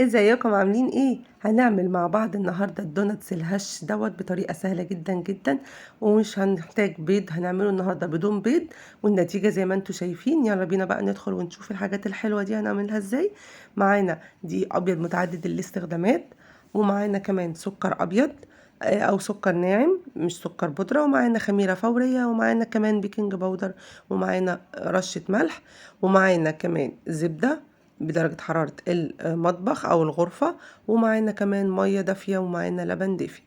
ازيكم عاملين ايه؟ هنعمل مع بعض النهارده الدوناتس الهش بطريقه سهله جدا جدا، ومش هنحتاج بيض. هنعمله النهارده بدون بيض، والنتيجه زي ما انتم شايفين. يلا بينا بقى ندخل ونشوف الحاجات الحلوه دي هنعملها ازاي. معانا دي ابيض متعدد الاستخدامات، ومعانا كمان سكر ابيض او سكر ناعم مش سكر بودره، ومعانا خميره فوريه، ومعانا كمان بيكنج باودر، ومعانا رشه ملح، ومعانا كمان زبده بدرجة حرارة المطبخ أو الغرفة، ومعانا كمان مية دافية، ومعانا لبن دافي.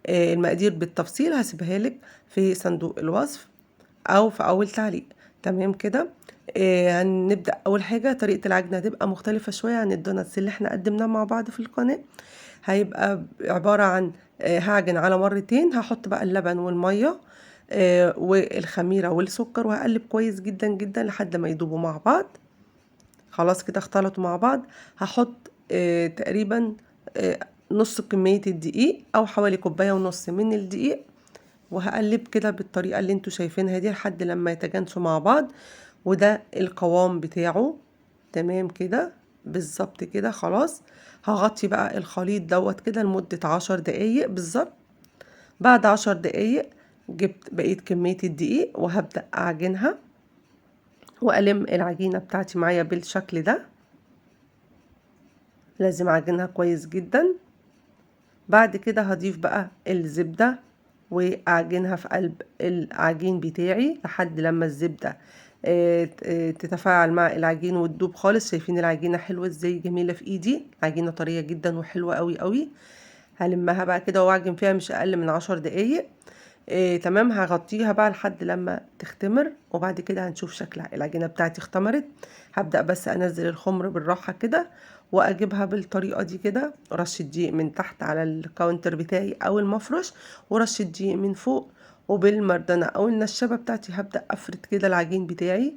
المقادير بالتفصيل هسيبها لك في صندوق الوصف أو في أول تعليق. تمام كده. هنبدأ. أول حاجة طريقة العجن هتبقى مختلفة شوية عن الدوناتس اللي احنا قدمناه مع بعض في القناة. هيبقى عبارة عن هعجن على مرتين. هحط بقى اللبن والمية والخميرة والسكر، وهقلب كويس جدا جدا لحد ما يدوبوا مع بعض. خلاص كده اختلطوا مع بعض. هحط تقريبا نص كمية الدقيق او حوالي كوباية ونص من الدقيق، وهقلب كده بالطريقة اللي انتوا شايفينها دي لحد لما يتجانسوا مع بعض. وده القوام بتاعه. تمام كده بالظبط كده. خلاص هغطي بقى الخليط دوت كده لمدة 10 دقايق بالظبط. بعد 10 دقايق جبت بقية كمية الدقيق وهبدأ أعجنها، وألم العجينة بتاعتي معايا بالشكل ده. لازم اعجنها كويس جدا. بعد كده هضيف بقى الزبدة واعجنها في قلب العجين بتاعي لحد لما الزبدة تتفاعل مع العجين وتدوب خالص. شايفين العجينة حلوة ازاي؟ جميلة في ايدي، عجينة طرية جدا وحلوة قوي قوي. هلمها بقى كده واعجن فيها مش اقل من 10 دقايق. تمام. هغطيها بقى لحد لما تختمر، وبعد كده هنشوف شكلها. العجينة بتاعتي اختمرت. هبدأ بس انزل الخمر بالراحة كده، واجيبها بالطريقة دي كده. رشة دقيق من تحت على الكاونتر بتاعي او المفرش، ورشة دقيق من فوق، وبالمردنة او النشابة بتاعتي هبدأ افرد كده العجين بتاعي.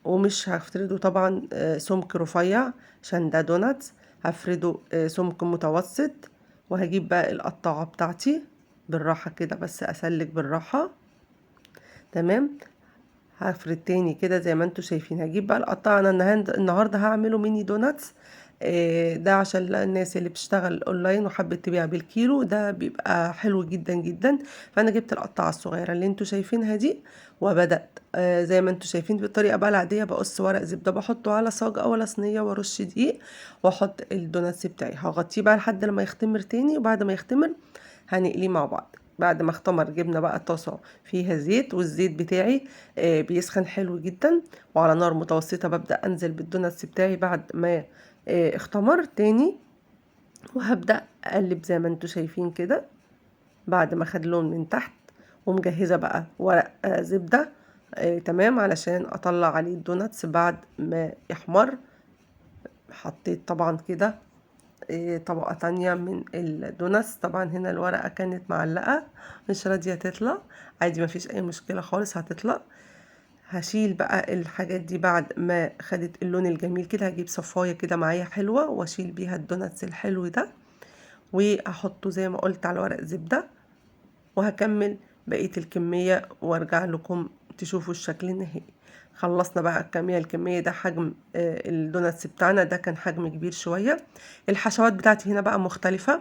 ومش هفرده طبعا سمك رفيع عشان ده دوناتس. هفرده سمك متوسط. وهجيب بقى القطاعة بتاعتي بالراحة كده، بس اسلك بالراحة. تمام. هفرد تاني كده زي ما انتوا شايفين. هجيب بقى القطاعة. انا النهاردة هعمله ميني دوناتس. ده عشان الناس اللي بتشتغل اونلاين وحبت تبيع بالكيلو، ده بيبقى حلو جدا جدا. فانا جبت القطاعة الصغيرة اللي انتوا شايفينها دي، وبدأت زي ما انتوا شايفين بالطريقة بقى العادية. بقص ورق زبدة بحطه على صاج او على صينية، وارش دقيق، واحط الدوناتس بتاعي. هغطيه بقى لحد لما يختمر تاني، وبعد ما يختمر هنقليه مع بعض. بعد ما اختمر جبنا بقى طاسة فيها زيت، والزيت بتاعي بيسخن حلو جدا، وعلى نار متوسطة ببدأ انزل بالدوناتس بتاعي بعد ما اختمر تاني. وهبدأ اقلب زي ما انتوا شايفين كده بعد ما خد لون من تحت. ومجهزة بقى ورق زبدة تمام علشان اطلع عليه الدوناتس بعد ما يحمر. حطيت طبعا كده طبقة تانية من الدوناتس. طبعا هنا الورقة كانت معلقة مش راضية تطلع. عادي مفيش اي مشكلة خالص، هتطلع. هشيل بقى الحاجات دي بعد ما خدت اللون الجميل كده. هجيب صفاية كده معايا حلوة، واشيل بيها الدوناتس الحلو ده، واحطه زي ما قلت على ورق زبدة. وهكمل بقية الكمية وارجع لكم تشوفوا الشكل النهائي. خلصنا بقى الكمية ده حجم الدوناتس بتاعنا. ده كان حجم كبير شوية. الحشوات بتاعتي هنا بقى مختلفة.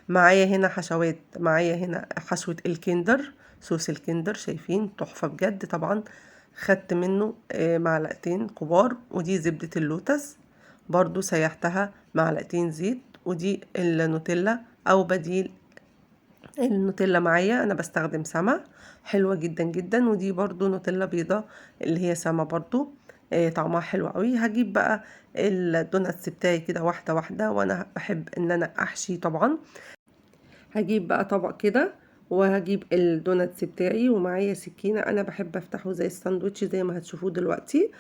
معايا هنا حشوات. معايا هنا حشوة الكندر، صوص الكندر. شايفين تحفة بجد طبعا. خدت منه معلقتين كبار. ودي زبدة اللوتس برضو سيحتها معلقتين زيت. ودي النوتيلا او بديل النوتيلا. معايا انا بستخدم سما، حلوة جدا جدا. ودي برضو نوتيلا بيضة اللي هي سما برضو طعمها حلو قوي. هجيب بقى الدوناتس بتاعي كده واحدة واحدة، وانا بحب ان انا احشي طبعا. هجيب بقى طبق كده، وهجيب الدوناتس بتاعي، ومعايا سكينة. انا بحب افتحه زي الساندوتش زي ما هتشوفوه دلوقتي.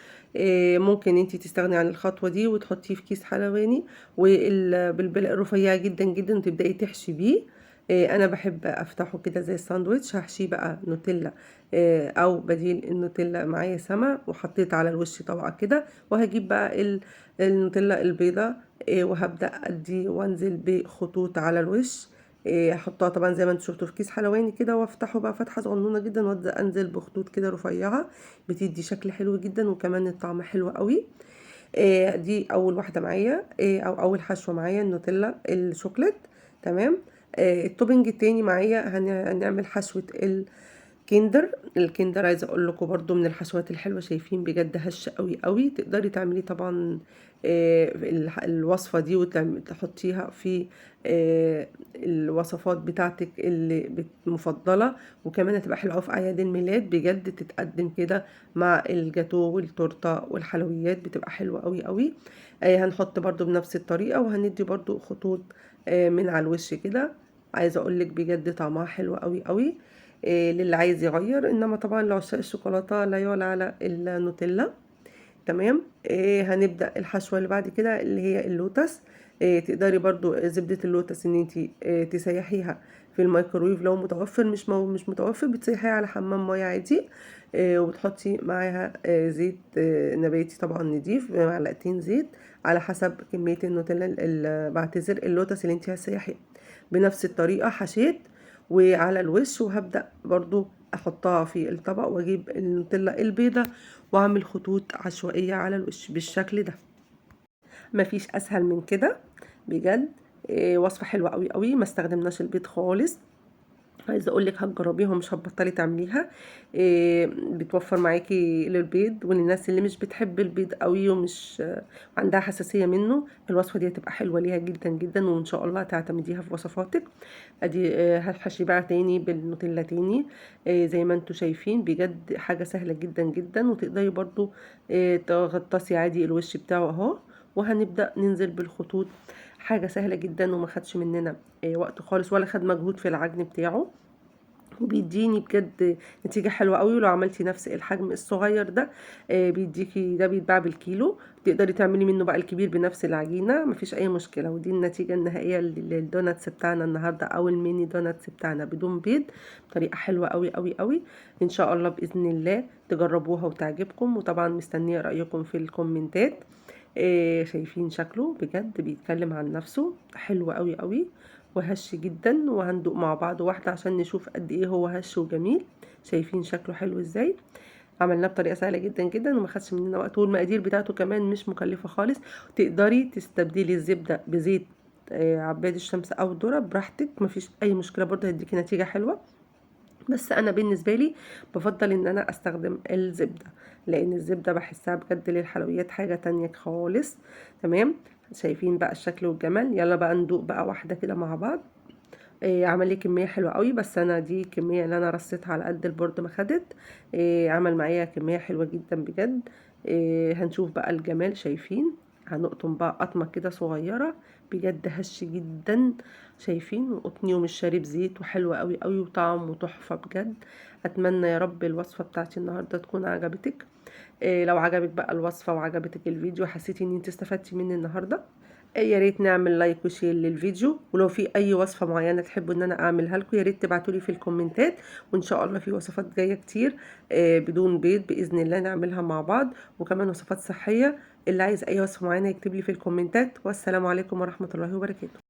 ممكن انتي تستغني عن الخطوة دي وتحطيه في كيس حلواني وبالبلق رفيع جدا جدا، وتبدأي تحشي بيه. انا بحب افتحه كده زي الساندوتش. هحشيه بقى نوتيلا او بديل النوتيلا. معايا سما، وحطيت على الوش طبقة كده. وهجيب بقى النوتيلا البيضة وهبدأ ادي وانزل بخطوط على الوش. احطها طبعا زي ما انتوا شفتوا في كيس حلواني كده، وافتحه بقى فتحه صغنونه جدا، وابدا انزل بخطوط كده رفيعه. بتدي شكل حلو جدا، وكمان الطعم حلو قوي. دي اول واحده معايا، او اول حشوه معايا النوتيلا الشوكليت. تمام. التوبنج التاني معايا هنعمل حشوه الكندر عايزه اقول لكم برضو من الحشوات الحلوه، شايفين بجد هشه قوي قوي. تقدري تعملي طبعا الوصفه دي وتحطيها في الوصفات بتاعتك اللي مفضله، وكمان هتبقى حلوه في اعياد الميلاد، بجد تتقدم كده مع الجاتو والتورته والحلويات، بتبقى حلوه قوي قوي. هنحط برضو بنفس الطريقه، وهندي برضو خطوط من على الوش كده. عايزه اقول لك بجد طعمها حلو قوي قوي للي عايز يغير، انما طبعا لعشاق الشوكولاته لا يعلى على النوتيلا. تمام. هنبدأ الحشوة اللي بعد كده اللي هي اللوتس. تقدري برضو زبدة اللوتس ان انتي تسيحيها في الميكرويف لو متوفر، مش متوفر بتسيحيها على حمام مية عادي. وبتحطي معاها زيت نباتي طبعا نضيف، معلقتين زيت على حسب كمية النوتيلا بعتذر اللوتس اللي انتي هتسيحيها. بنفس الطريقة حشيت وعلى الوش، وهبدأ برضو احطها في الطبق، واجيب النوتيلا البيضة واعمل خطوط عشوائية على الوش بالشكل ده. مفيش اسهل من كده بجد. وصفة حلوة قوي قوي، ما استخدمناش البيض خالص. عايزه اقول لك هتجربيها ومش هتبطلي تعمليها. بتوفر معاكي للبيض، وللناس اللي مش بتحب البيض قوي ومش عندها حساسيه منه، الوصفه دي هتبقى حلوه ليها جدا جدا، وان شاء الله تعتمديها في وصفاتك. ادي هتحشي بقى تاني بالنوتيلا تاني. زي ما انتوا شايفين بجد حاجه سهله جدا جدا، وتقدري برضو تغطسي عادي الوش بتاعه اهو. وهنبدا ننزل بالخطوط، حاجه سهله جدا وما خدش مننا وقت خالص، ولا خد مجهود في العجن بتاعه، وبيديني بجد نتيجة حلوة قوي. ولو عملتي نفس الحجم الصغير ده بيديكي، ده بيتباع بالكيلو، تقدري تعملي منه بقى الكبير بنفس العجينة، مفيش اي مشكلة. ودي النتيجة النهائية للدوناتس بتاعنا النهاردة، او الميني دوناتس بتاعنا بدون بيض، بطريقة حلوة قوي قوي قوي. ان شاء الله بإذن الله تجربوها وتعجبكم، وطبعا مستنية رأيكم في الكومنتات. شايفين شكله بجد بيتكلم عن نفسه، حلو قوي قوي وهش جدا. وهندوق مع بعض واحدة عشان نشوف قد ايه هو هش وجميل. شايفين شكله حلو ازاي. عملناه بطريقة سهلة جدا جدا وما خدش مننا وقت، والمقادير بتاعته كمان مش مكلفة خالص. تقدري تستبدلي الزبدة بزيت عباد الشمس او الذرة براحتك، مفيش اي مشكلة، برضه هيديكي نتيجة حلوة. بس انا بالنسبه لي بفضل ان انا استخدم الزبده، لان الزبده بحسها بجد للحلويات حاجه تانية خالص. تمام. شايفين بقى الشكل والجمال. يلا بقى ندوق بقى واحده كده مع بعض. عمل لي كميه حلوه قوي، بس انا دي الكميه اللي انا رصيتها على قد البورد ما خدت. عمل معايا كميه حلوه جدا بجد. هنشوف بقى الجمال. شايفين هنقطم بقى قطمه كده صغيره، بجد هش جدا. شايفين وقطني ومش شارب زيت، وحلوه قوي قوي وطعم وتحفه بجد. اتمنى يا رب الوصفه بتاعتي النهارده تكون عجبتك. لو عجبك بقى الوصفه وعجبتك الفيديو، حسيتي ان انت استفدتي مني النهارده، يا ريت نعمل لايك وشير للفيديو. ولو في اي وصفه معينه تحبوا ان انا اعملها لكم، يا ريت تبعتولي في الكومنتات، وان شاء الله في وصفات جايه كتير بدون بيض باذن الله نعملها مع بعض، وكمان وصفات صحيه. اللي عايز اي وصفه معينه يكتب لي في الكومنتات. والسلام عليكم ورحمه الله وبركاته.